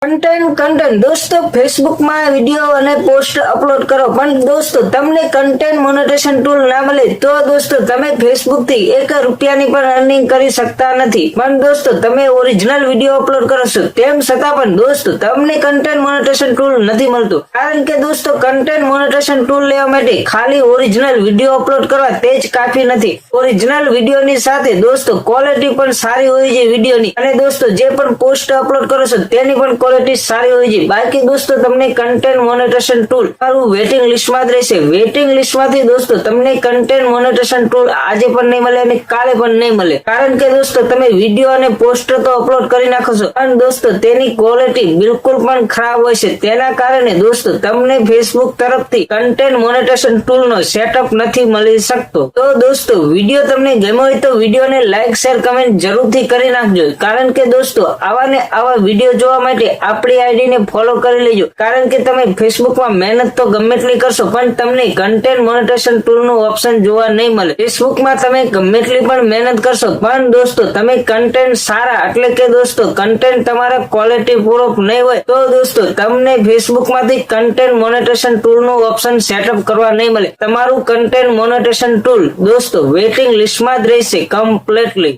Content દોસ્તો ફેસબુકમાં video અને post upload કરો, પણ દોસ્તો તમને કન્ટેન્ટ મોનેટાઇઝેશન ટૂલ ના મળે તો દોસ્તો તમે ફેસબુક થી ₹1 પણ અર્નિંગ કરી શકતા નથી. પણ દોસ્તો તમે ઓરિજિનલ વિડીયો અપલોડ કરો છો તેમ છતાં પણ દોસ્તો તમને કન્ટેન્ટ મોનેટાઇઝેશન ટૂલ નથી મળતું. કારણ કે દોસ્તો કન્ટેન્ટ મોનેટાઇઝેશન ટૂલ લેવા માટે ખાલી ઓરિજિનલ વિડીયો અપલોડ કરવા તે જ કાફી નથી. ઓરિજિનલ વિડીયોની સાથે દોસ્તો ક્વોલિટી પણ સારી હોવી જોઈએ વિડીયોની, અને દોસ્તો જે પણ પોસ્ટ અપલોડ કરો છો તેની પણ ક્વોલિટી સારી હોવી જોઈએ. બાકી દોસ્તો તમને કન્ટેન્ટ મોનેટાઇઝેશન ટૂલ તમારું વેટિંગ લિસ્ટમાં જ રહેશે. વેટિંગ લિસ્ટમાંથી દોસ્તો તમને કન્ટેન્ટ મોનેટાઇઝેશન ટૂલ આજે પણ નહીં મળે અને કાલે પણ નહીં મળે. કારણ કે દોસ્તો તમે વિડીયો અને પોસ્ટર તો અપલોડ કરી નાખો છો, પણ દોસ્તો તેની ક્વોલિટી બિલકુલ પણ ખરાબ હોય છે. તેના કારણે દોસ્તો તમને ફેસબુક તરફથી કન્ટેન્ટ મોનેટાઇઝેશન ટૂલ નો સેટઅપ નથી મળી શકતો. તો દોસ્તો વિડીયો તમને ગમ્યો હોય તો વિડીયોને લાઈક, શેર, કમેન્ટ જરૂરથી કરી નાખજો. કારણ કે દોસ્તો આવા ને આવા વિડીયો જોવા માટે આપણી આઈડી ને ફોલો કરી લેજો. કારણ કે તમે ફેસબુકમાં મહેનત તો ગમે એટલી કરશો પણ તમને કન્ટેન્ટ મોનેટાઇઝેશન ટૂલ નું ઓપ્શન જોવા નહીં મળે. ફેસબુકમાં તમે ગમે એટલી પણ મહેનત કરશો પણ દોસ્તો તમે કન્ટેન્ટ સારા એટલે કે દોસ્તો કન્ટેન્ટ તમારા ક્વોલિટી પૂર્વક નહીં હોય તો દોસ્તો તમને ફેસબુકમાંથી કન્ટેન્ટ મોનેટાઇઝેશન ટૂલ નું ઓપ્શન સેટઅપ કરવા નહીં મળે. તમારું કન્ટેન્ટ મોનેટાઇઝેશન ટૂલ દોસ્તો વેટિંગ લિસ્ટમાં જ રહેશે કમ્પ્લીટલી.